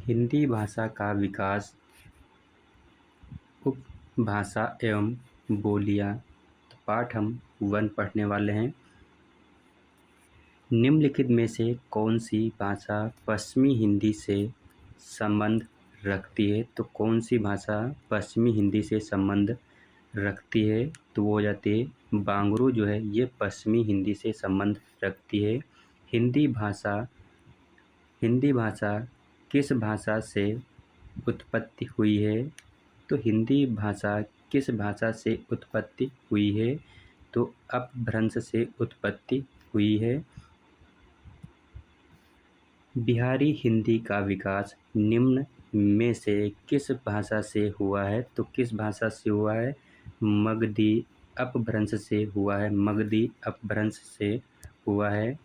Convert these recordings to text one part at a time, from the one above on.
हिंदी भाषा का विकास, उपभाषा एवं बोलियां। पाठ हम 1 पढ़ने वाले हैं। निम्नलिखित में से कौन सी भाषा पश्चिमी हिंदी से संबंध रखती है? तो कौन सी भाषा पश्चिमी हिंदी से संबंध रखती है? तो वो हो जाती है बांगरू जो है ये पश्चिमी हिंदी से संबंध रखती है। हिंदी भाषा किस भाषा से उत्पत्ति हुई है? तो हिंदी भाषा किस भाषा से उत्पत्ति हुई है? तो अपभ्रंश से उत्पत्ति हुई है। बिहारी हिंदी का विकास निम्न में से किस भाषा से हुआ है? तो किस भाषा से हुआ है? मगधी अपभ्रंश से हुआ है। मगधी अपभ्रंश से हुआ है।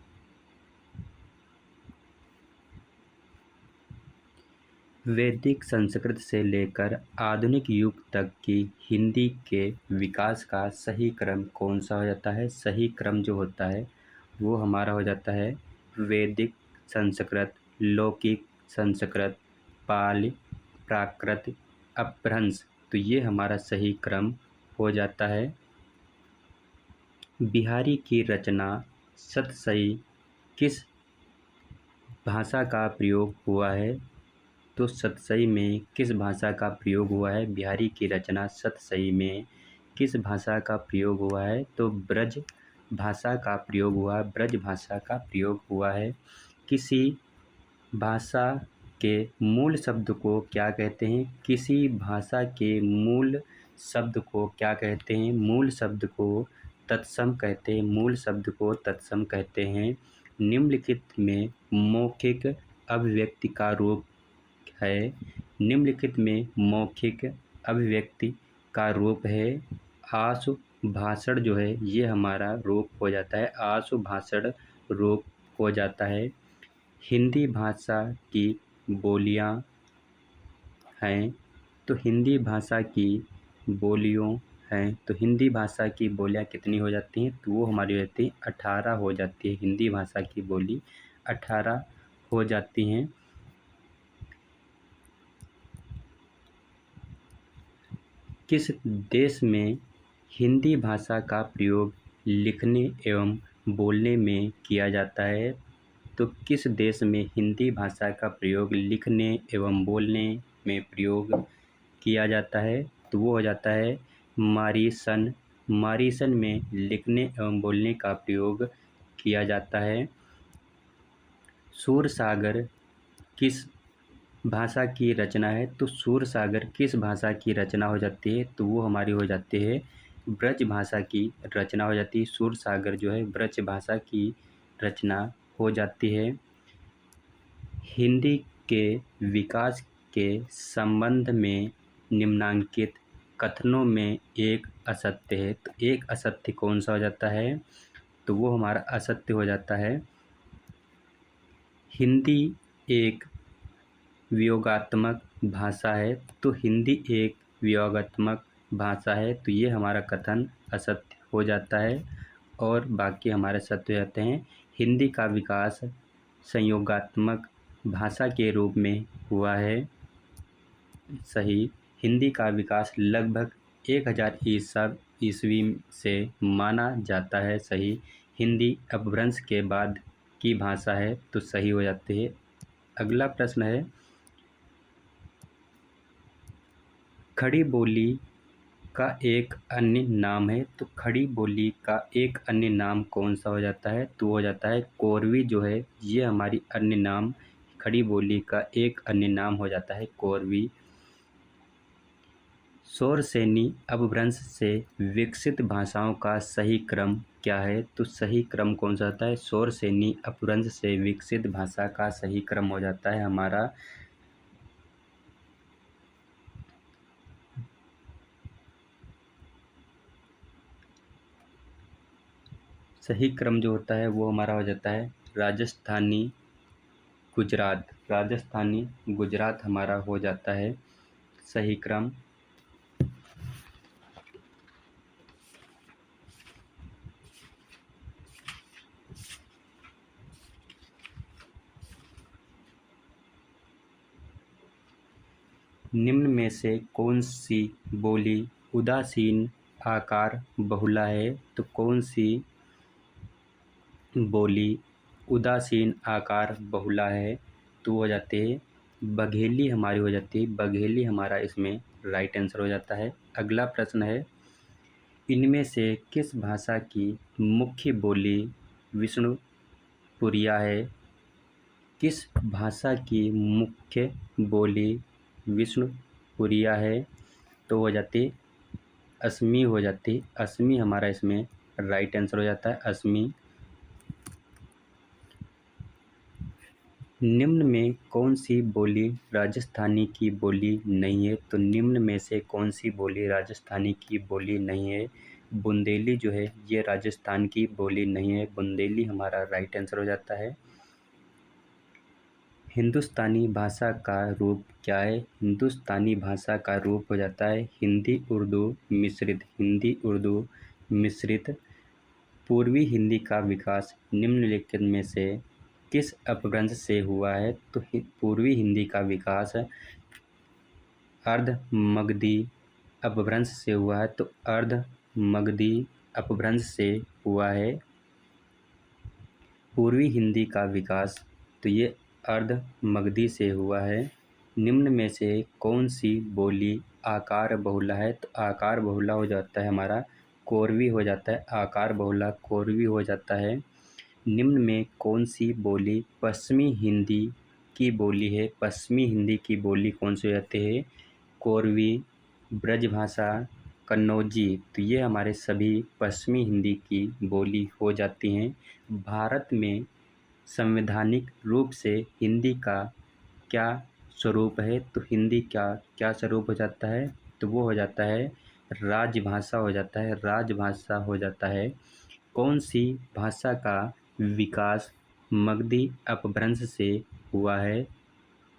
वैदिक संस्कृत से लेकर आधुनिक युग तक की हिंदी के विकास का सही क्रम कौन सा हो जाता है? सही क्रम जो होता है वो हमारा हो जाता है वैदिक संस्कृत, लौकिक संस्कृत, पाली, प्राकृत, अपभ्रंश। तो ये हमारा सही क्रम हो जाता है। बिहारी की रचना सतसई किस भाषा का प्रयोग हुआ है? तो सतसई में किस भाषा का प्रयोग हुआ है? बिहारी की रचना सतसई में किस भाषा का प्रयोग हुआ है? तो ब्रज भाषा का प्रयोग हुआ। ब्रज भाषा का प्रयोग हुआ है। किसी भाषा के मूल शब्द को क्या कहते हैं? किसी भाषा के मूल शब्द को क्या कहते हैं? मूल शब्द को तत्सम कहते हैं। मूल शब्द को तत्सम कहते हैं। निम्नलिखित में मौखिक अभिव्यक्ति का रूप है। निम्नलिखित में मौखिक अभिव्यक्ति का रूप है आशु भाषण जो है ये हमारा रूप हो जाता है। आशु भाषण रूप हो जाता है। हिंदी भाषा की बोलियां हैं। तो हिंदी भाषा की बोलियों हैं। तो हिंदी भाषा की बोलियां कितनी हो जाती हैं? तो वो हमारी हो जाती हैं 18 हो जाती है। हिंदी भाषा की बोली 18 हो जाती हैं। किस देश में हिंदी भाषा का प्रयोग लिखने एवं बोलने में किया जाता है? तो किस देश में हिंदी भाषा का प्रयोग लिखने एवं बोलने में प्रयोग किया जाता है? तो वो हो जाता है मॉरिशन। मॉरिशन में लिखने एवं बोलने का प्रयोग किया जाता है। सूरसागर किस भाषा की रचना है? तो सूरसागर किस भाषा की रचना हो जाती है? तो वो हमारी हो जाती है ब्रज भाषा की रचना हो जाती है। सूरसागर जो है ब्रज भाषा की रचना हो जाती है। हिंदी के विकास के संबंध में निम्नांकित कथनों में एक असत्य है। तो एक असत्य कौन सा हो जाता है? तो वो हमारा असत्य हो जाता है हिंदी एक वियोगात्मक भाषा है। तो हिंदी एक वियोगात्मक भाषा है। तो ये हमारा कथन असत्य हो जाता है और बाकी हमारे सत्य हो जाते हैं। हिंदी का विकास संयोगात्मक भाषा के रूप में हुआ है। सही। हिंदी का विकास लगभग 1000 ईस्वी से माना जाता है। सही। हिंदी अपभ्रंश के बाद की भाषा है। तो सही हो जाती है। अगला प्रश्न है खड़ी बोली का एक अन्य नाम है। तो खड़ी बोली का एक अन्य नाम कौन सा हो जाता है? तो हो जाता है कोरवी जो है ये हमारी अन्य नाम खड़ी बोली का एक अन्य नाम हो जाता है कोरवी। शौरसेनी अपभ्रंश से विकसित भाषाओं का सही क्रम क्या है? तो सही क्रम कौन सा होता है? शौरसेनी अपभ्रंश से विकसित भाषा का सही क्रम हो जाता है हमारा सही क्रम जो होता है वो हमारा हो जाता है राजस्थानी गुजरात। राजस्थानी गुजरात हमारा हो जाता है सही क्रम। निम्न में से कौन सी बोली उदासीन आकार बहुला है? तो कौन सी बोली उदासीन आकार बहुला है? तो हो जाते बघेली हमारी हो जाती है, बघेली हमारा इसमें राइट आंसर हो जाता है। अगला प्रश्न है, इनमें से किस भाषा की मुख्य बोली विष्णुपुरिया है? किस भाषा की मुख्य बोली विष्णुपुरिया है? तो हो जाती असमी हो जाती, असमी हमारा इसमें राइट आंसर हो जाता है, असमी। निम्न में कौन सी बोली राजस्थानी की बोली नहीं है? तो निम्न में से कौन सी बोली राजस्थानी की बोली नहीं है? बुंदेली जो है ये राजस्थान की बोली नहीं है, बुंदेली हमारा राइट आंसर हो जाता है। हिंदुस्तानी भाषा का रूप क्या है? हिंदुस्तानी भाषा का रूप हो जाता है हिंदी उर्दू मिश्रित, हिंदी उर्दू मिश्रित। पूर्वी हिंदी का विकास निम्नलिखित में से किस अपभ्रंश से हुआ है? तो पूर्वी हिंदी का विकास अर्ध मगधी अपभ्रंश से हुआ है, तो अर्ध मगधी अपभ्रंश से हुआ है पूर्वी हिंदी का विकास, तो ये अर्ध मगधी से हुआ है। निम्न में से कौन सी बोली आकार बहुला है? तो आकार बहुला हो जाता है हमारा कोरवी हो जाता है, आकार बहुला कोरवी हो जाता है। निम्न में कौन सी बोली पश्चिमी हिंदी की बोली है? पश्चिमी हिंदी की बोली कौन सी हो जाती है? कोरवी, ब्रजभाषा, कन्नौजी, तो ये हमारे सभी पश्चिमी हिंदी की बोली हो जाती हैं। भारत में संवैधानिक रूप से हिंदी का क्या स्वरूप है? तो हिंदी का क्या स्वरूप हो जाता है? तो वो हो जाता है राजभाषा हो जाता है, राजभाषा हो जाता है। कौन सी भाषा का विकास मगधी अपभ्रंश से हुआ है?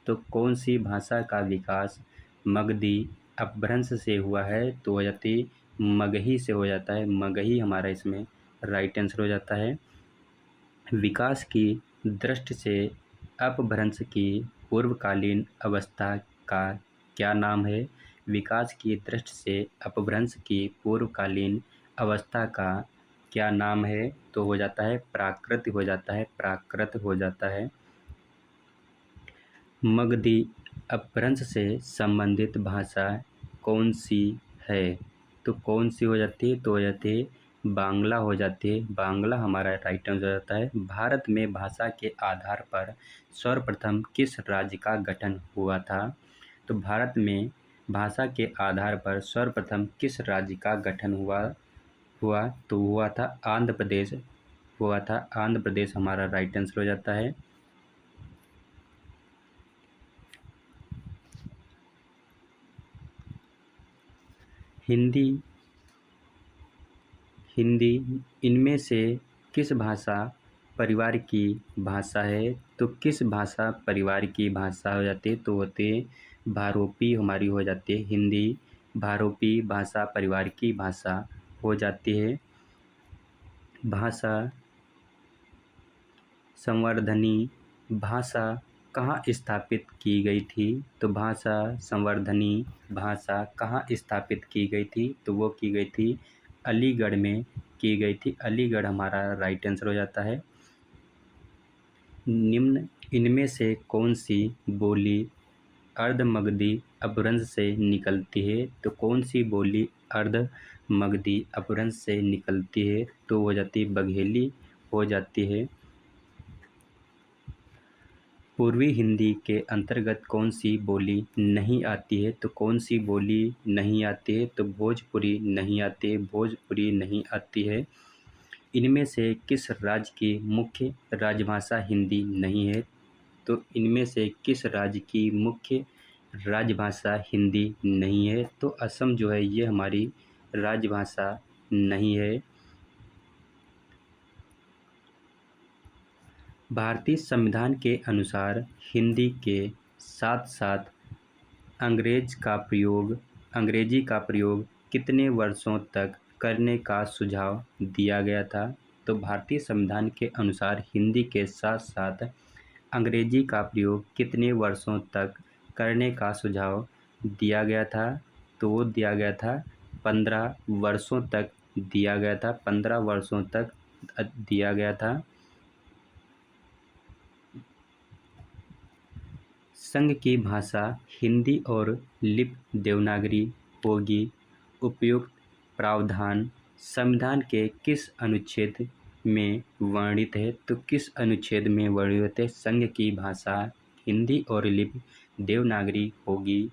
तो कौन सी भाषा का विकास मगधी अपभ्रंश से हुआ है? तो हो जाती मगही से हो जाता है, मगही हमारा इसमें राइट आंसर हो जाता है। विकास की दृष्टि से अपभ्रंश की पूर्वकालीन अवस्था का क्या नाम है? विकास की दृष्टि से अपभ्रंश की पूर्वकालीन अवस्था का क्या नाम है? तो हो जाता है प्राकृत हो जाता है, प्राकृत हो जाता है। मगधी अपभ्रंश से संबंधित भाषा कौन सी है? तो कौन सी हो जाती है? तो हो जाती है बांग्ला हो जाती है, बांग्ला हमारा राइट आंसर हो जाता है। भारत में भाषा के आधार पर सर्वप्रथम किस राज्य का गठन हुआ था? तो भारत में भाषा के आधार पर सर्वप्रथम किस राज्य का गठन हुआ? तो हुआ था आंध्र प्रदेश, हुआ था आंध्र प्रदेश हमारा राइट आंसर हो जाता है। हिंदी हिंदी इनमें से किस भाषा परिवार की भाषा है? तो किस भाषा परिवार की भाषा हो जाती है? तो होते भारोपी हमारी हो जाती है, हिंदी भारोपी भाषा परिवार की भाषा हो जाती है। भाषा संवर्धनी भाषा कहाँ स्थापित की गई थी? तो भाषा संवर्धनी भाषा कहाँ स्थापित की गई थी? तो वो की गई थी अलीगढ़ में की गई थी, अलीगढ़ हमारा राइट आंसर हो जाता है। निम्न इनमें से कौन सी बोली अर्ध मगधी अपभ्रंश से निकलती है? तो कौन सी बोली अर्ध मगधी अपभ्रंश से निकलती है? तो हो जाती बघेली हो जाती है। पूर्वी हिंदी के अंतर्गत कौन सी बोली नहीं आती है? तो कौन सी बोली नहीं आती है? तो भोजपुरी नहीं आती है, भोजपुरी नहीं आती है। इनमें से किस राज्य की मुख्य राजभाषा हिंदी नहीं है? तो इनमें से किस राज्य की मुख्य राजभाषा हिंदी नहीं है? तो असम जो है ये हमारी राजभाषा नहीं है। भारतीय संविधान के अनुसार हिंदी के साथ साथ अंग्रेजी का प्रयोग कितने वर्षों तक करने का सुझाव दिया गया था? तो भारतीय संविधान के अनुसार हिंदी के साथ साथ अंग्रेजी का प्रयोग कितने वर्षों तक करने का सुझाव दिया गया था, तो वो दिया गया था 15 वर्षों तक दिया गया था, 15 वर्षों तक दिया गया था। संघ की भाषा हिंदी और लिपि देवनागरी होगी। उपयुक्त प्रावधान संविधान के किस अनुच्छेद में वर्णित है? तो किस अनुच्छेद में वर्णित है? संघ की भाषा हिंदी और लिपि देवनागरी होगी।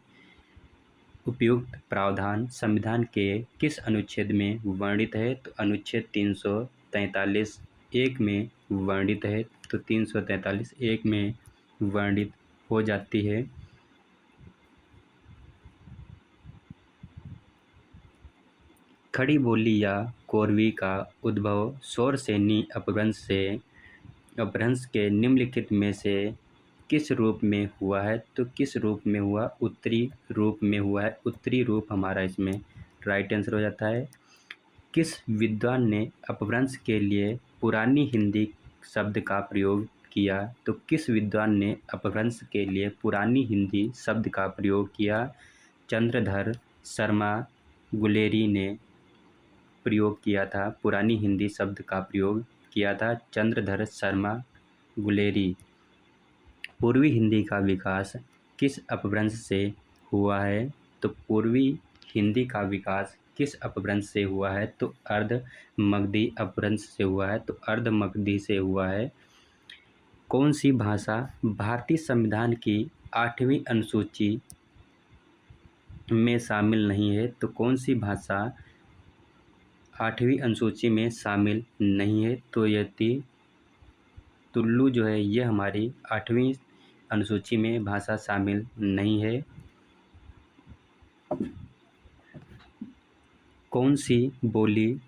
उपयुक्त प्रावधान संविधान के किस अनुच्छेद में वर्णित है? तो अनुच्छेद 343 एक में वर्णित है। तो 343 एक में वर्णित हो जाती है। खड़ी बोली या कोरवी का उद्भव सौरसेनी अपभ्रंश के निम्नलिखित में से किस रूप में हुआ है? तो किस रूप में हुआ? उत्तरी रूप में हुआ है। उत्तरी रूप हमारा इसमें राइट आंसर हो जाता है। किस विद्वान ने अपभ्रंश के लिए पुरानी हिंदी शब्द का प्रयोग किया? तो किस विद्वान ने अपभ्रंश के लिए पुरानी हिंदी शब्द का प्रयोग किया? चंद्रधर शर्मा गुलेरी ने प्रयोग किया था। पुरानी हिंदी शब्द का प्रयोग किया था चंद्रधर शर्मा गुलेरी। पूर्वी हिंदी का विकास किस अपभ्रंश से हुआ है? तो पूर्वी हिंदी का विकास किस अपभ्रंश से हुआ है? तो अर्ध मगधी अपभ्रंश से हुआ है। तो अर्ध मगधी से हुआ है। कौन सी भाषा भारतीय संविधान की 8वीं अनुसूची में शामिल नहीं है? तो कौन सी भाषा 8वीं अनुसूची में शामिल नहीं है? तो यदि तुलु जो है ये हमारी 8वीं अनुसूची में भाषा शामिल नहीं है। कौन सी बोली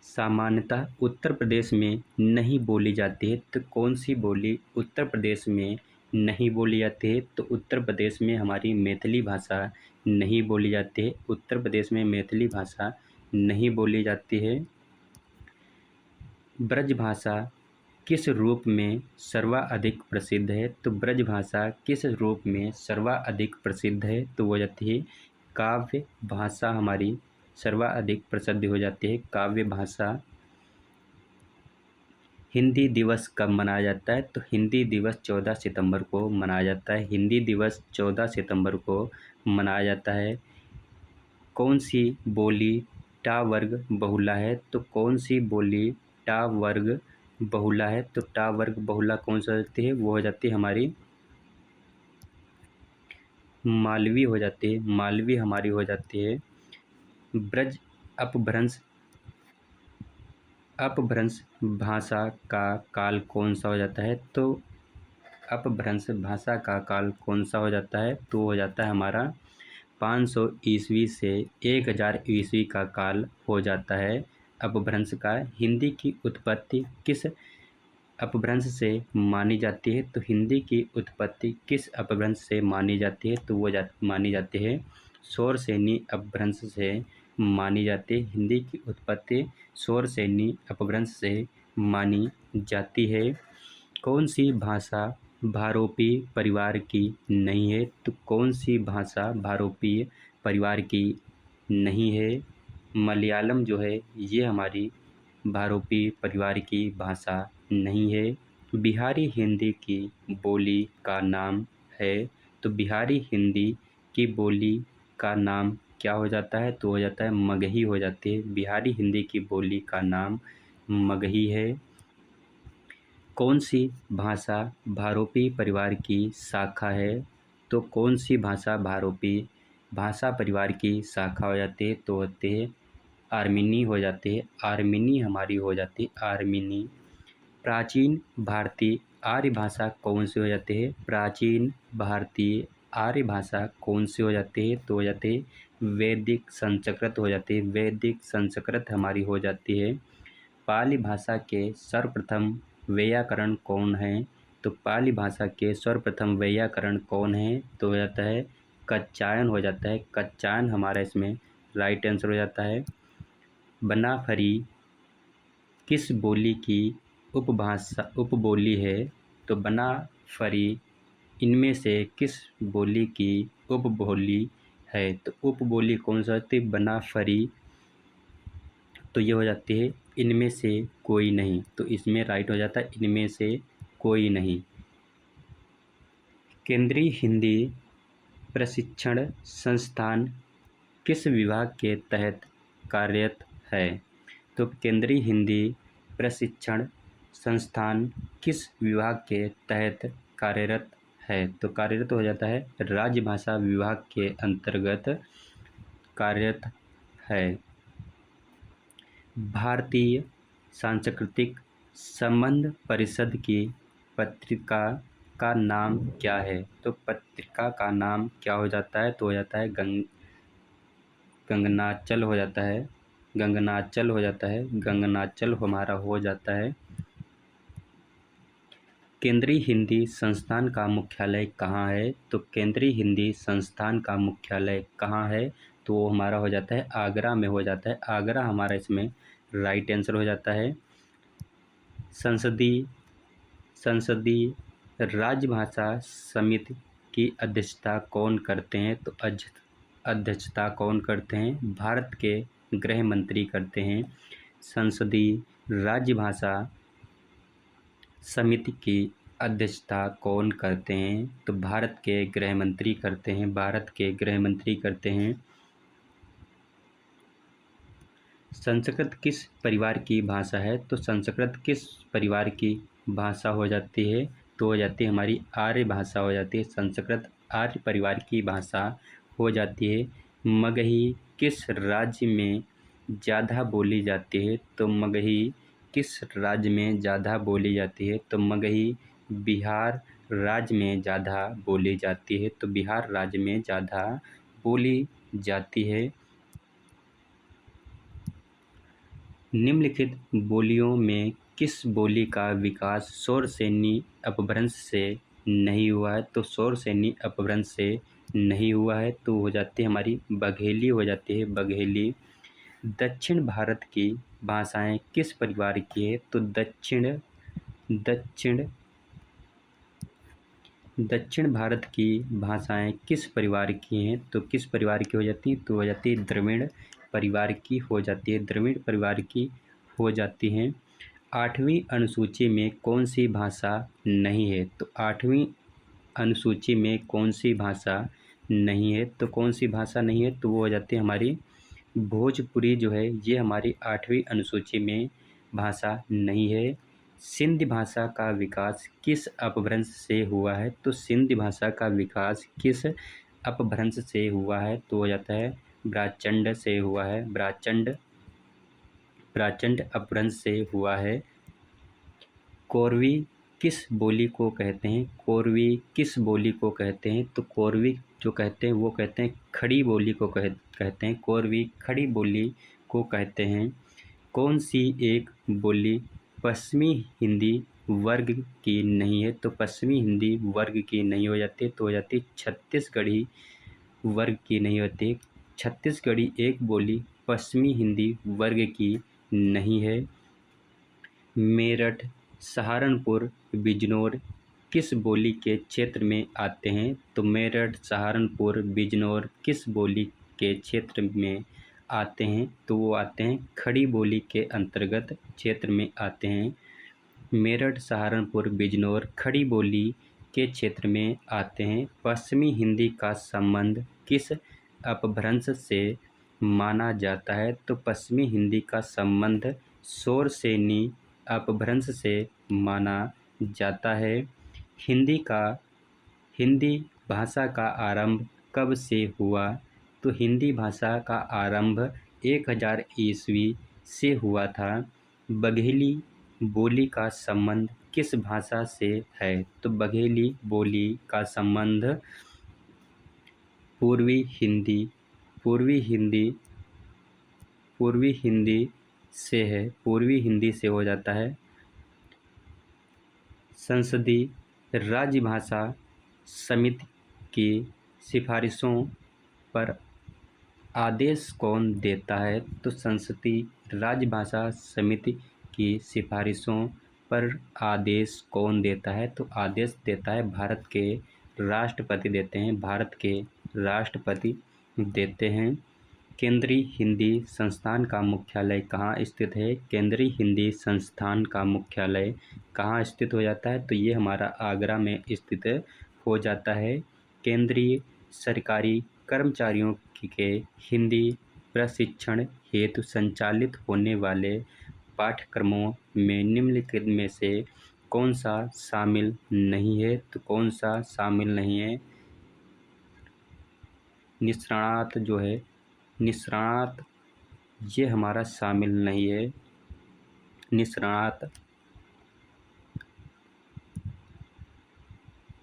सामान्यतः उत्तर प्रदेश में नहीं बोली जाती है? तो कौन सी बोली उत्तर प्रदेश में नहीं बोली जाती है? तो उत्तर प्रदेश में हमारी मैथिली भाषा नहीं बोली जाती है। उत्तर प्रदेश में मैथिली भाषा नहीं बोली जाती है। ब्रज भाषा किस रूप में सर्वाधिक प्रसिद्ध है? तो ब्रज भाषा किस रूप में सर्वाधिक प्रसिद्ध है? तो वो जाती है काव्य भाषा हमारी सर्वाधिक प्रसिद्ध हो जाती है काव्य भाषा। हिंदी दिवस कब मनाया जाता है? तो हिंदी दिवस 14 सितंबर को मनाया जाता है। हिंदी दिवस 14 सितंबर को मनाया जाता है। कौन सी बोली टा वर्ग बहुला है? तो कौन सी बोली टा वर्ग बहुला है? तो टा वर्ग बहुला कौन सा होती है? वो हो जाती है हमारी मालवी हो जाती है। मालवी हमारी हो जाती है। ब्रज अपभ्रंश भाषा का काल कौन सा हो जाता है? तो अपभ्रंश भाषा का काल कौन सा हो जाता है? तो हो जाता है हमारा 500 ईस्वी से 1000 ईस्वी का काल हो जाता है अपभ्रंश का। हिंदी की उत्पत्ति किस अपभ्रंश से मानी जाती है? तो हिंदी की उत्पत्ति किस अपभ्रंश से मानी जाती है? तो वो मानी जाती है सौरसेनी अपभ्रंश से मानी जाती है। हिंदी की उत्पत्ति सौरसेनी अपभ्रंश से मानी जाती है। कौन सी भाषा भारोपी परिवार की नहीं है? तो कौन सी भाषा भारोपी परिवार की नहीं है? मलयालम जो है ये हमारी भारोपी परिवार की भाषा नहीं है। बिहारी हिंदी की बोली का नाम है? तो बिहारी हिंदी की बोली का नाम क्या हो जाता है? तो हो जाता है मगही हो जाती है। बिहारी हिंदी की बोली का नाम मगही है। कौन सी भाषा भारोपी परिवार की शाखा है? तो कौन सी भाषा भारोपी भाषा परिवार की शाखा हो जाती है? तो होती है आर्मीनी हो जाती है। आर्मीनी हमारी हो जाती है आर्मीनी। प्राचीन भारतीय आर्य भाषा कौन सी हो जाती है? प्राचीन भारतीय आर्य भाषा कौन सी हो जाती है? तो हो जाती है वैदिक संस्कृत हो जाती है। वैदिक संस्कृत हमारी हो जाती है। पाली भाषा के सर्वप्रथम वैयाकरण कौन है? तो पाली भाषा के सर्वप्रथम वैयाकरण कौन है? तो हो जाता है कच्चायन हो जाता है। कच्चायन हमारा इसमें राइट आंसर हो जाता है। बनाफरी किस बोली की उपबोली है? तो बनाफरी इनमें से किस बोली की उपबोली है? तो उपबोली कौन सा होती है? बनाफरी। तो ये हो जाती है इनमें से कोई नहीं। तो इसमें राइट हो जाता है इनमें से कोई नहीं। केंद्रीय हिंदी प्रशिक्षण संस्थान किस विभाग के तहत कार्यरत है? तो केंद्रीय हिंदी प्रशिक्षण संस्थान किस विभाग के तहत कार्यरत है? तो कार्यरत हो जाता है राजभाषा विभाग के अंतर्गत कार्यरत है। भारतीय सांस्कृतिक संबंध परिषद की पत्रिका का नाम क्या है? तो पत्रिका का नाम क्या हो जाता है? तो हो जाता है गंगनाचल हो जाता है। गंगनाचल हो जाता है। गंगनाचल हमारा हो जाता है। केंद्रीय हिंदी संस्थान का मुख्यालय कहाँ है? तो केंद्रीय हिंदी संस्थान का मुख्यालय कहाँ है? तो वो हमारा हो जाता है आगरा में हो जाता है। आगरा हमारा इसमें राइट आंसर हो जाता है। संसदीय राजभाषा समिति की अध्यक्षता कौन करते हैं? तो अध्यक्षता कौन करते हैं? भारत के गृह मंत्री करते हैं। संसदीय राजभाषा समिति की अध्यक्षता कौन करते हैं? तो भारत के गृह मंत्री करते हैं। भारत के गृह मंत्री करते हैं। संस्कृत किस परिवार की भाषा है? तो संस्कृत किस परिवार की भाषा हो जाती है? तो हो जाती है हमारी आर्य भाषा हो जाती है। संस्कृत आर्य परिवार की भाषा हो जाती है। मगही किस राज्य में ज़्यादा बोली जाती है? तो मगही किस राज्य में ज़्यादा बोली जाती है? तो मगही बिहार राज्य में ज़्यादा बोली जाती है। तो बिहार राज्य में ज़्यादा बोली जाती है। निम्नलिखित बोलियों में किस बोली का विकास शौरसेनी अपभ्रंश से नहीं हुआ है? तो शौरसेनी अपभ्रंश से नहीं हुआ है। तो हो जाती है हमारी बघेली हो जाती है। बघेली। दक्षिण भारत की भाषाएं किस परिवार की है? तो दक्षिण भारत की भाषाएं किस परिवार की हैं? तो किस परिवार की हो जाती है? तो हो जाती है द्रविड़ परिवार की हो जाती है। द्रविड़ परिवार की हो जाती हैं। 8वीं अनुसूची में कौन सी भाषा नहीं है? तो 8वीं अनुसूची में कौन सी भाषा नहीं है? तो कौन सी भाषा नहीं है? तो वो हो जाती है हमारी भोजपुरी जो है ये हमारी 8वीं अनुसूची में भाषा नहीं है। सिंधी भाषा का विकास किस अपभ्रंश से हुआ है? तो सिंधी भाषा का विकास किस अपभ्रंश से हुआ है? तो हो जाता है ब्राचंड से हुआ है। ब्राचंड अपभ्रंश से हुआ है। कोरवी किस बोली को कहते हैं? कोरवी किस बोली को कहते हैं? तो कोरवी जो कहते हैं वो कहते हैं खड़ी बोली को कहते हैं। कोरवी खड़ी बोली को कहते हैं। कौन सी एक बोली पश्चिमी हिंदी वर्ग की नहीं है? तो पश्चिमी हिंदी वर्ग की नहीं हो जाती। तो हो जाती छत्तीसगढ़ी वर्ग की नहीं होती। छत्तीसगढ़ी एक बोली पश्चिमी हिंदी वर्ग की नहीं है। मेरठ सहारनपुर बिजनौर किस बोली के क्षेत्र में आते हैं? तो मेरठ सहारनपुर बिजनौर किस बोली के क्षेत्र में आते हैं? तो वो आते हैं खड़ी बोली के अंतर्गत क्षेत्र में आते हैं। मेरठ सहारनपुर बिजनौर खड़ी बोली के क्षेत्र में आते हैं। पश्चिमी हिंदी का संबंध किस अपभ्रंश से माना जाता है? तो पश्चिमी हिंदी का संबंध शौरसेनी अपभ्रंश से माना जाता है। हिंदी भाषा का आरंभ कब से हुआ? तो हिंदी भाषा का आरंभ 1000 ईस्वी से हुआ था। बघेली बोली का संबंध किस भाषा से है? तो बघेली बोली का संबंध पूर्वी हिंदी से है। पूर्वी हिंदी से हो जाता है। संसदीय राजभाषा समिति की सिफारिशों पर आदेश कौन देता है? तो संसदीय राजभाषा समिति की सिफारिशों पर आदेश कौन देता है? तो आदेश देता है भारत के राष्ट्रपति देते हैं, भारत के राष्ट्रपति देते हैं। केंद्रीय हिंदी संस्थान का मुख्यालय कहाँ स्थित है? केंद्रीय हिंदी संस्थान का मुख्यालय कहाँ स्थित हो जाता है? तो ये हमारा आगरा में स्थित हो जाता है। केंद्रीय सरकारी कर्मचारियों के हिंदी प्रशिक्षण हेतु संचालित होने वाले पाठ्यक्रमों में निम्नलिखित में से कौन सा शामिल नहीं है? तो कौन सा शामिल नहीं है? निष्णात जो है, निष्णात ये हमारा शामिल नहीं है। निष्णात।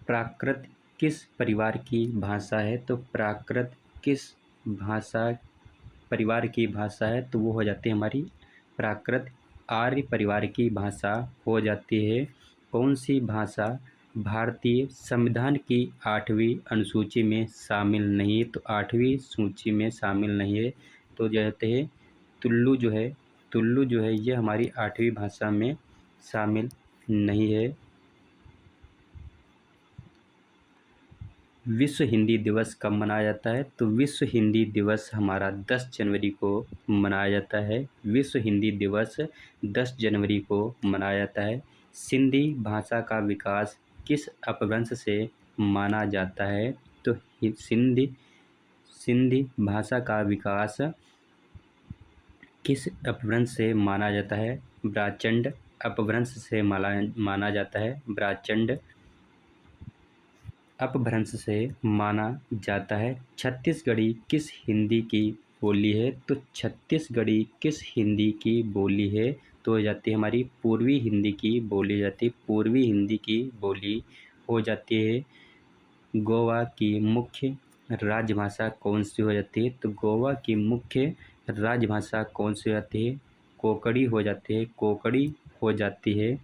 प्राकृत किस परिवार की भाषा है? तो प्राकृत किस भाषा परिवार की भाषा है? तो वो हो जाती है हमारी प्राकृत आर्य परिवार की भाषा हो जाती है। कौन सी भाषा भारतीय संविधान की 8वीं अनुसूची में शामिल नहीं है? तो 8वीं सूची में शामिल नहीं है। तो कहते हैं तुल्लु जो है ये हमारी 8वीं भाषा में शामिल नहीं है। विश्व हिंदी दिवस कब मनाया जाता है? तो विश्व हिंदी दिवस हमारा 10 जनवरी को मनाया जाता है। विश्व हिंदी दिवस 10 जनवरी को मनाया जाता है। सिंधी भाषा का विकास किस अपभ्रंश से माना जाता है? तो सिंधी भाषा का विकास किस अपभ्रंश से माना जाता है? ब्राह्मण अपभ्रंश से माना जाता है। ब्राह्मण अपभ्रंश से माना जाता है। छत्तीसगढ़ी किस हिंदी की बोली है? तो छत्तीसगढ़ी किस हिंदी की बोली है? तो हो जाती है हमारी पूर्वी हिंदी की बोली जाती है। पूर्वी हिंदी की बोली हो जाती है। गोवा की मुख्य राजभाषा कौन सी हो जाती है? तो गोवा की मुख्य राजभाषा कौन सी हो जाती है? कोंकणी हो जाती है। कोंकणी हो जाती है।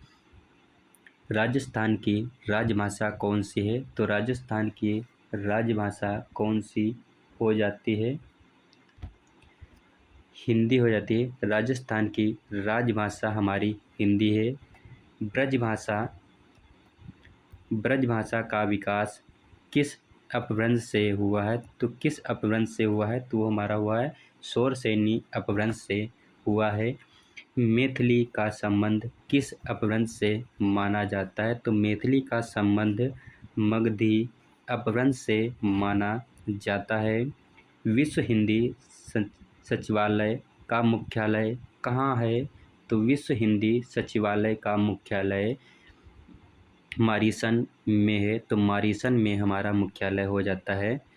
राजस्थान की राजभाषा कौन सी है? तो राजस्थान की राजभाषा कौन सी हो जाती है? हिंदी हो जाती है। राजस्थान की राजभाषा हमारी हिंदी है। ब्रजभाषा का विकास किस अपभ्रंश से हुआ है? तो किस अपभ्रंश से हुआ है? तो वो हमारा हुआ है शौरसेनी अपभ्रंश से हुआ है। मैथिली का संबंध किस अपभ्रंश से माना जाता है? तो मैथिली का संबंध मगधी अपभ्रंश से माना जाता है। विश्व हिंदी सचिवालय का मुख्यालय कहाँ है? तो विश्व हिंदी सचिवालय का मुख्यालय मॉरिशस में है। तो मॉरिशस में हमारा मुख्यालय हो जाता है।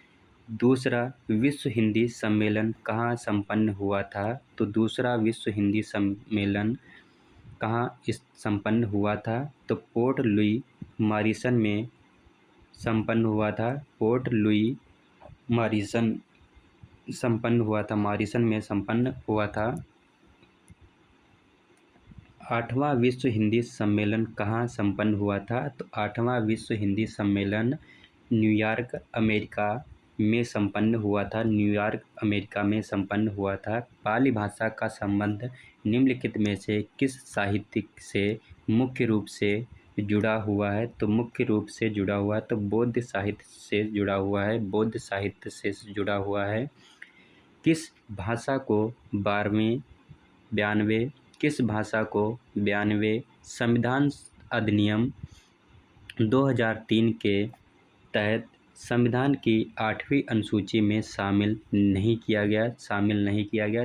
दूसरा विश्व हिंदी सम्मेलन कहाँ संपन्न हुआ था? तो दूसरा विश्व हिंदी सम्मेलन कहाँ संपन्न हुआ था? तो पोर्ट लुई मॉरिशस में संपन्न हुआ था। पोर्ट लुई मॉरिशस संपन्न हुआ था। मॉरिशस में संपन्न हुआ था। 8वां विश्व हिंदी सम्मेलन कहाँ संपन्न हुआ था? तो 8वां विश्व हिंदी सम्मेलन न्यूयॉर्क अमेरिका में संपन्न हुआ था। न्यूयॉर्क अमेरिका में संपन्न हुआ था। पाली भाषा का संबंध निम्नलिखित में से किस साहित्यिक से मुख्य रूप से जुड़ा हुआ है? तो मुख्य रूप से जुड़ा हुआ है तो बौद्ध साहित्य से जुड़ा हुआ है। बौद्ध साहित्य से जुड़ा हुआ है। किस भाषा को 92 संविधान अधिनियम 2003 के तहत संविधान की 8वीं अनुसूची में शामिल नहीं किया गया?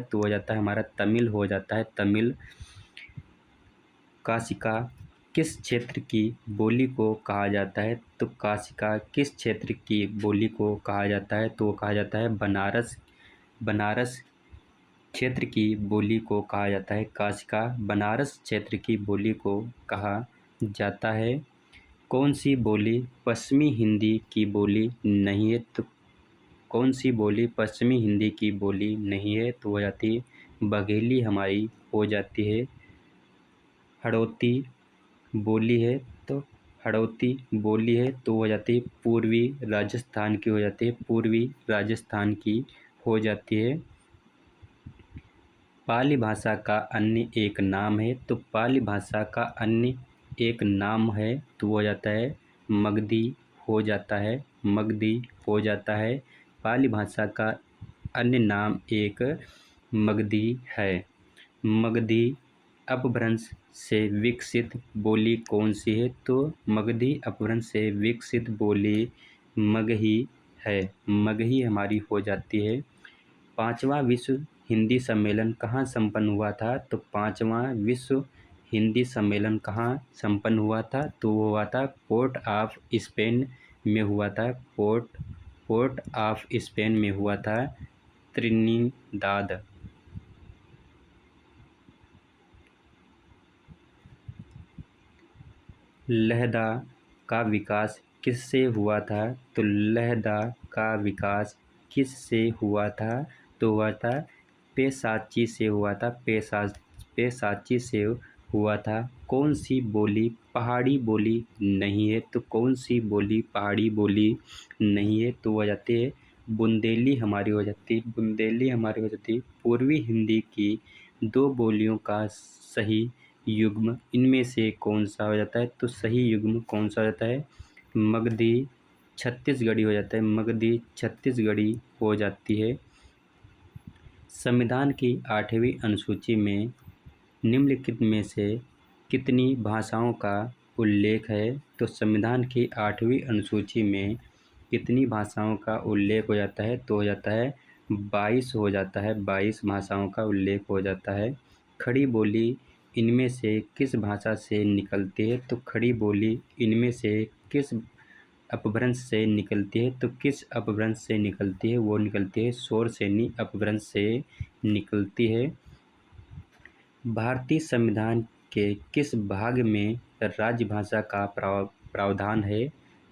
तो हो जाता है हमारा तमिल हो जाता है। तमिल। काशिका किस क्षेत्र की बोली को कहा जाता है? तो काशिका किस क्षेत्र की बोली को कहा जाता है? तो वो कहा जाता है बनारस क्षेत्र की बोली को कहा जाता है। काशिका बनारस क्षेत्र की बोली को कहा जाता है। कौन सी बोली पश्चिमी हिंदी की बोली नहीं है? तो कौन सी बोली पश्चिमी हिंदी की बोली नहीं है? तो हो जाती है बघेली हमारी हो जाती है। हड़ौती बोली है तो हो जाती है पूर्वी राजस्थान की हो जाती है। पूर्वी राजस्थान की हो जाती है। पाली भाषा का अन्य एक नाम है? तो पाली भाषा का अन्य एक नाम है तो हो जाता है मगधी हो जाता है, मगधी हो जाता है। पाली भाषा का अन्य नाम एक मगधी है। मगधी अपभ्रंश से विकसित बोली कौन सी है? तो मगधी अपभ्रंश से विकसित बोली मगही है। मगही हमारी हो जाती है। 5वां विश्व हिंदी सम्मेलन कहाँ संपन्न हुआ था? तो 5वां विश्व हिंदी सम्मेलन कहाँ संपन्न हुआ था? तो वो हुआ था पोर्ट ऑफ स्पेन में हुआ था। पोर्ट ऑफ स्पेन में हुआ था, त्रिनिदाद। लहदा का विकास किससे हुआ था? तो लहदा का विकास किससे हुआ था? तो हुआ था पेशाची से हुआ था। पेशाची से हुआ था। कौन सी बोली पहाड़ी बोली नहीं है? तो कौन सी बोली पहाड़ी बोली नहीं है? तो हो जाती है बुंदेली हमारी हो जाती है। बुंदेली हमारी हो जाती है। पूर्वी हिंदी की 2 बोलियों का सही युग्म इनमें से कौन सा हो जाता है? तो सही युग्म कौन सा हो जाता है? मगधी छत्तीसगढ़ी हो जाता है। मगधी छत्तीसगढ़ी हो जाती है। संविधान की 8वीं अनुसूची में निम्नलिखित में से कितनी भाषाओं का उल्लेख है? तो संविधान की 8वीं अनुसूची में कितनी भाषाओं का उल्लेख हो जाता है? तो हो जाता है 22 हो जाता है। 22 भाषाओं का उल्लेख हो जाता है। खड़ी बोली इनमें से किस भाषा से निकलती है? तो खड़ी बोली इनमें से किस अपभ्रंश से निकलती है? तो किस अपभ्रंश से निकलती है? वो निकलती है शोरसेनी अपभ्रंश से निकलती है। भारतीय संविधान के किस भाग में राजभाषा का प्रावधान है?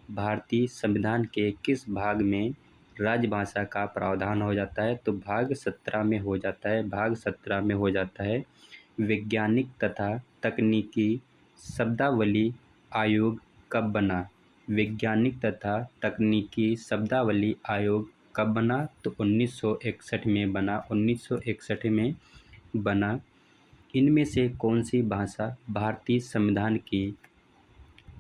भारतीय संविधान के किस भाग में राजभाषा का प्रावधान हो जाता है? तो भाग 17 में हो जाता है। भाग 17 में हो जाता है। वैज्ञानिक तथा तकनीकी शब्दावली आयोग कब बना? वैज्ञानिक तथा तकनीकी शब्दावली आयोग कब बना? तो 1961 में बना। 1961 में बना। इनमें से कौन सी भाषा भारतीय संविधान की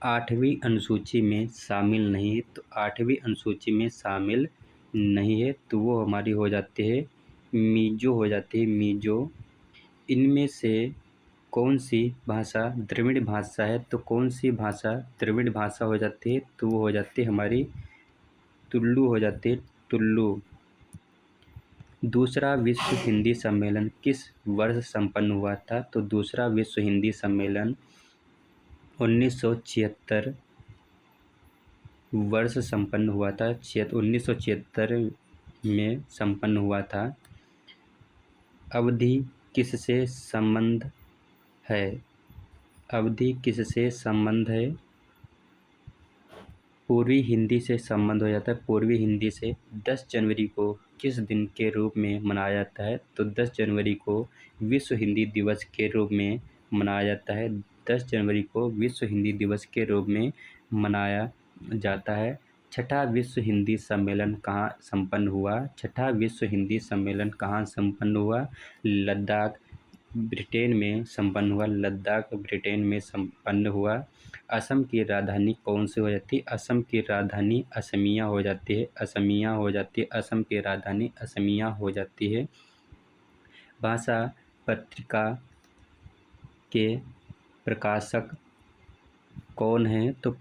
8वीं अनुसूची में शामिल नहीं है? तो 8वीं अनुसूची में शामिल नहीं है, तो वो हमारी हो जाती है मिजो हो जाती है। मिजो। इनमें से कौन सी भाषा द्रविड़ भाषा है? तो कौन सी भाषा द्रविड़ भाषा हो जाती है? तो वो हो जाती है हमारी तुलु हो जाती है। तुलु। दूसरा विश्व हिंदी सम्मेलन किस वर्ष संपन्न हुआ था? तो दूसरा विश्व हिंदी सम्मेलन 1976 वर्ष संपन्न हुआ था। 1976 में संपन्न हुआ था। अवधि किससे संबंध है? अवधि किससे संबंध है? पूर्वी हिंदी से संबंध हो जाता है। पूर्वी हिंदी से 10 जनवरी को किस दिन के रूप में मनाया जाता है? तो 10 जनवरी को विश्व हिंदी दिवस के रूप में मनाया जाता है। 10 जनवरी को विश्व हिंदी दिवस के रूप में मनाया जाता है। छठा विश्व हिंदी सम्मेलन कहाँ संपन्न हुआ? छठा विश्व हिंदी सम्मेलन कहाँ संपन्न हुआ? लद्दाख ब्रिटेन में संपन्न हुआ। लद्दाख ब्रिटेन में संपन्न हुआ। असम की राजधानी कौन सी हो जाती है? असम की राजधानी असमिया हो जाती है। असमिया हो जाती है। असम की राजधानी असमिया हो जाती है। भाषा पत्रिका के प्रकाशक कौन है? तो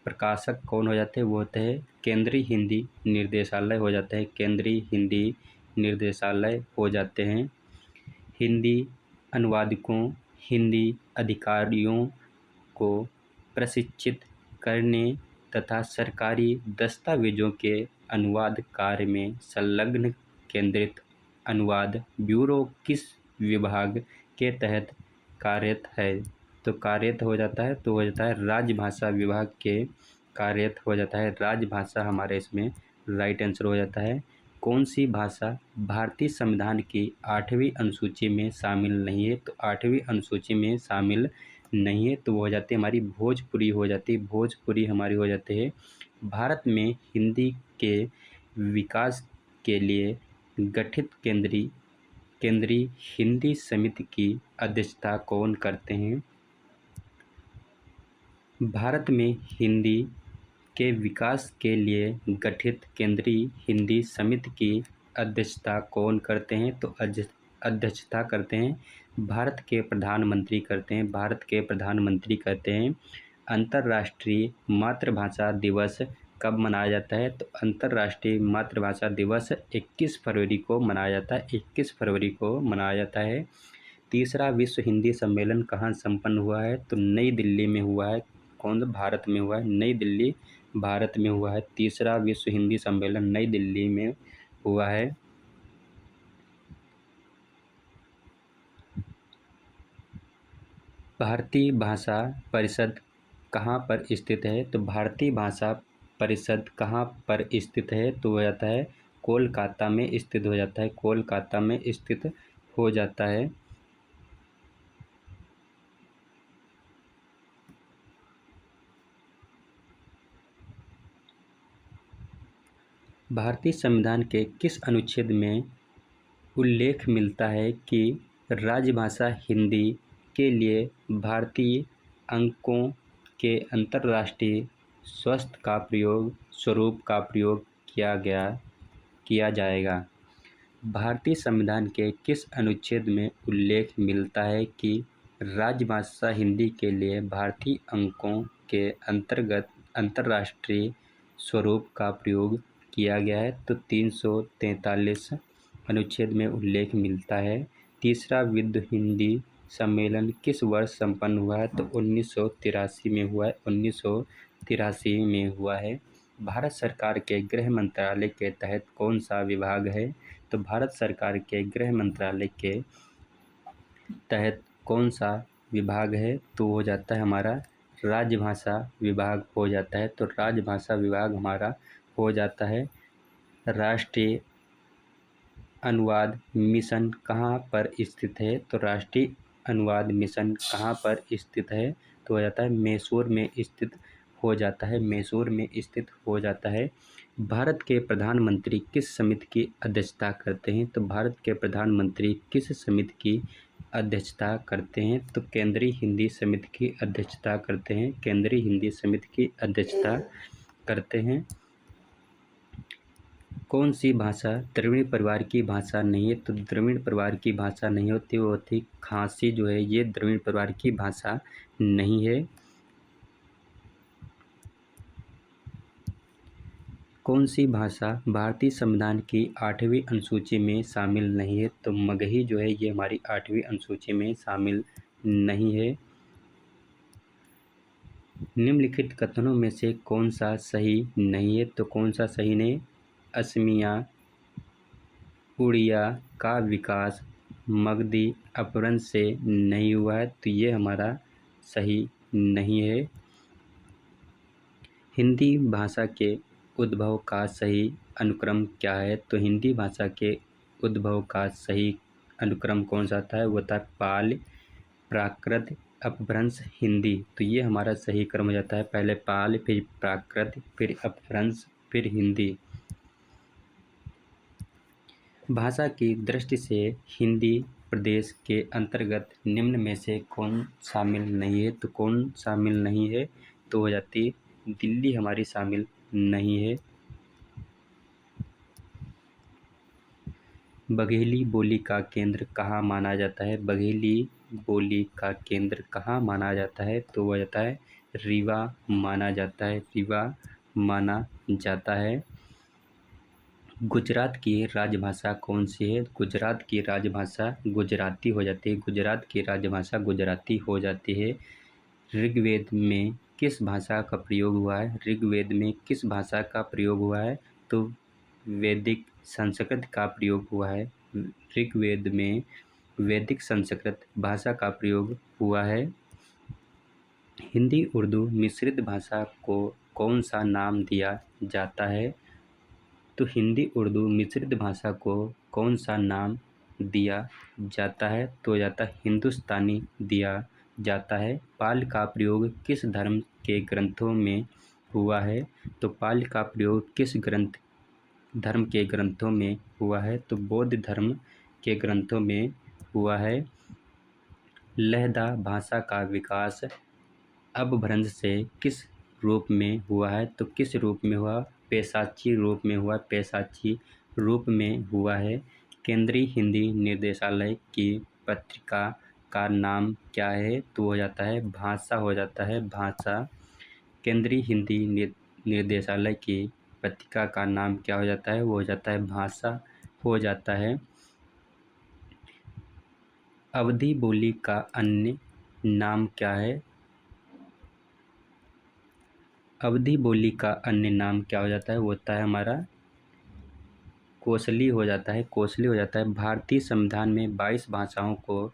प्रकाशक कौन हो जाते हैं? वो होते हैं केंद्रीय हिंदी निर्देशालय हो जाते हैं। केंद्रीय हिंदी निर्देशालय हो जाते हैं। हिंदी अनुवादकों, हिंदी अधिकारियों को प्रशिक्षित करने तथा सरकारी दस्तावेजों के अनुवाद कार्य में संलग्न केंद्रित अनुवाद ब्यूरो किस विभाग के तहत कार्यरत है? तो कार्यरत हो जाता है, तो हो जाता है राजभाषा विभाग के कार्यरत हो जाता है। राजभाषा हमारे इसमें राइट आंसर हो जाता है। कौन सी भाषा भारतीय संविधान की 8वीं अनुसूची में शामिल नहीं है? तो 8वीं अनुसूची में शामिल नहीं है, तो वो हो जाती है हमारी भोजपुरी हो जाती है। भोजपुरी हमारी हो जाती है। भारत में हिंदी के विकास के लिए गठित केंद्रीय हिंदी समिति की अध्यक्षता कौन करते हैं? भारत में हिंदी के विकास के लिए गठित केंद्रीय हिंदी समिति की अध्यक्षता कौन करते हैं? तो अध्यक्षता करते हैं भारत के प्रधानमंत्री करते हैं। भारत के प्रधानमंत्री करते हैं। अंतर्राष्ट्रीय मातृभाषा दिवस कब मनाया जाता है? तो अंतर्राष्ट्रीय मातृभाषा दिवस 21 फरवरी को मनाया जाता है। 21 फरवरी को मनाया जाता है। तीसरा विश्व हिंदी सम्मेलन कहाँ संपन्न हुआ है? तो नई दिल्ली में हुआ है। कौन? भारत में हुआ है। नई दिल्ली भारत में हुआ है। तीसरा विश्व हिंदी सम्मेलन नई दिल्ली में हुआ है। भारतीय भाषा परिषद कहाँ पर स्थित है? तो भारतीय भाषा परिषद कहाँ पर स्थित है? तो हो जाता है कोलकाता में स्थित हो जाता है। कोलकाता में स्थित हो जाता है। भारतीय संविधान के किस अनुच्छेद में उल्लेख मिलता है कि राजभाषा हिंदी के लिए भारतीय अंकों के अंतर्राष्ट्रीय स्वरूप का प्रयोग किया जाएगा? भारतीय संविधान के किस अनुच्छेद में उल्लेख मिलता है कि राजभाषा हिंदी के लिए भारतीय अंकों के अंतर्गत अंतर्राष्ट्रीय स्वरूप का प्रयोग किया गया है? तो 343 अनुच्छेद में उल्लेख मिलता है। तीसरा विश्व हिंदी सम्मेलन किस वर्ष संपन्न हुआ है? तो 1983 में हुआ है। 1983 में हुआ है। भारत सरकार के गृह मंत्रालय के तहत कौन सा विभाग है? तो भारत सरकार के गृह मंत्रालय के तहत कौन सा विभाग है? तो हो जाता है हमारा राजभाषा विभाग हो जाता है। तो राजभाषा विभाग हमारा हो जाता है। राष्ट्रीय अनुवाद मिशन कहाँ पर स्थित है? तो राष्ट्रीय अनुवाद मिशन कहाँ पर स्थित है? तो हो जाता है मैसूर में स्थित हो जाता है। मैसूर में स्थित हो जाता है। भारत के प्रधानमंत्री किस समिति की अध्यक्षता करते हैं? तो भारत के प्रधानमंत्री किस समिति की अध्यक्षता करते हैं? तो केंद्रीय हिंदी समिति की अध्यक्षता करते हैं। केंद्रीय हिंदी समिति की अध्यक्षता करते हैं। कौन सी भाषा द्रविड़ परिवार की भाषा नहीं है? तो द्रविड़ परिवार की भाषा नहीं होती, वो होती खासी जो है ये द्रविड़ परिवार की भाषा नहीं है। कौन सी भाषा भारतीय संविधान की 8वीं अनुसूची में शामिल नहीं है? तो मगही जो है ये हमारी 8वीं अनुसूची में शामिल नहीं है। निम्नलिखित कथनों में से कौन सा सही नहीं है? तो कौन सा सही नहीं? असमिया उड़िया का विकास मगधी अपभ्रंश से नहीं हुआ है। तो ये हमारा सही नहीं है। हिंदी भाषा के उद्भव का सही अनुक्रम क्या है? तो हिंदी भाषा के उद्भव का सही अनुक्रम कौन सा था? वो था पाल, प्राकृत, अपभ्रंश, हिंदी। तो ये हमारा सही क्रम हो जाता है। पहले पाल, फिर प्राकृत, फिर अपभ्रंश, फिर हिंदी। भाषा की दृष्टि से हिंदी प्रदेश के अंतर्गत निम्न में से कौन शामिल नहीं है? तो कौन शामिल नहीं है? तो हो जाती दिल्ली हमारी शामिल नहीं है। बघेली बोली का केंद्र कहाँ माना जाता है? बघेली बोली का केंद्र कहाँ माना जाता है? तो वह जाता है रीवा माना जाता है। रीवा माना जाता है। गुजरात की राजभाषा कौन सी है? गुजरात की राजभाषा गुजराती हो जाती है। गुजरात की राजभाषा गुजराती हो जाती है। ऋग्वेद में किस भाषा का प्रयोग हुआ है? ऋग्वेद में किस भाषा का प्रयोग हुआ है? तो वैदिक संस्कृत का प्रयोग हुआ है। ऋग्वेद में वैदिक संस्कृत भाषा का प्रयोग हुआ है। हिंदी उर्दू मिश्रित भाषा को कौन सा नाम दिया जाता है? तो हिंदी उर्दू मिश्रित भाषा को कौन सा नाम दिया जाता है? तो जाता है हिंदुस्तानी दिया जाता है। पाल का प्रयोग किस धर्म के ग्रंथों में हुआ है? तो पाल का प्रयोग किस धर्म के ग्रंथों में हुआ है? तो बौद्ध धर्म के ग्रंथों में हुआ है। लहदा भाषा का विकास अपभ्रंश से किस रूप में हुआ है, तो किस रूप में हुआ? पैशाची रूप में हुआ, पैशाची रूप में हुआ है। केंद्रीय हिंदी निर्देशालय की पत्रिका का नाम क्या है? तो हो जाता है भाषा, हो जाता है भाषा। केंद्रीय हिंदी निर्देशालय की पत्रिका का नाम क्या हो जाता है? वो हो जाता है भाषा, हो जाता है। अवधी बोली का अन्य नाम क्या है? अवधी बोली का अन्य नाम क्या हो जाता है? वो होता है हमारा कोसली, हो जाता है कोसली, हो जाता है। भारतीय संविधान में 22 भाषाओं को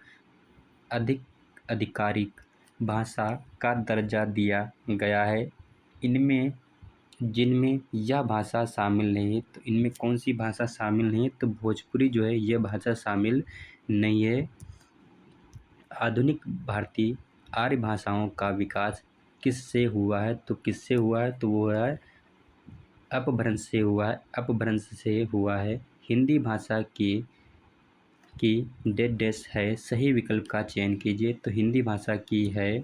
आधिकारिक भाषा का दर्जा दिया गया है। इनमें जिनमें यह भाषा शामिल नहीं है, तो इनमें कौन सी भाषा शामिल नहीं है? तो भोजपुरी जो है यह भाषा शामिल नहीं है। आधुनिक भारतीय आर्य भाषाओं का विकास किससे हुआ है? तो किससे हुआ है? तो वो है अपभ्रंश से हुआ है, अपभ्रंश से हुआ है। हिंदी भाषा की डेड डैश है, सही विकल्प का चयन कीजिए। तो हिंदी भाषा की है,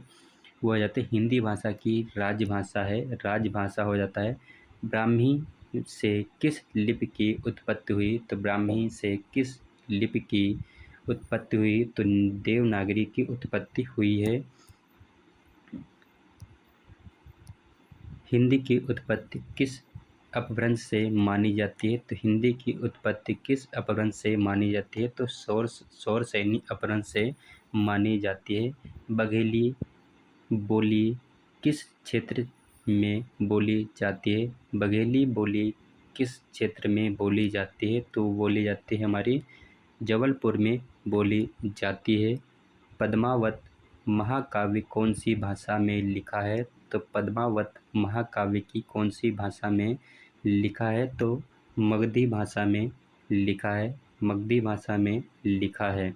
वो हो जाता है हिंदी भाषा की राजभाषा है, राजभाषा हो जाता है। ब्राह्मी से किस लिपि की उत्पत्ति हुई? तो ब्राह्मी से किस लिपि की उत्पत्ति हुई? तो देवनागरी की उत्पत्ति हुई है। हिंदी की उत्पत्ति किस अपभ्रंश से मानी जाती है? तो हिंदी की उत्पत्ति किस अपभ्रंश से मानी जाती है? तो सौर सैनी अपभ्रंश से मानी जाती है। बघेली बोली किस क्षेत्र में बोली जाती है? बघेली बोली किस क्षेत्र में बोली जाती है? तो बोली जाती है हमारी जबलपुर में बोली जाती है। पद्मावत महाकाव्य कौन सी भाषा में लिखा है? तो पद्मावत महाकाव्य की कौन सी भाषा में लिखा है? तो मगधी भाषा में लिखा है, मगधी भाषा में लिखा है।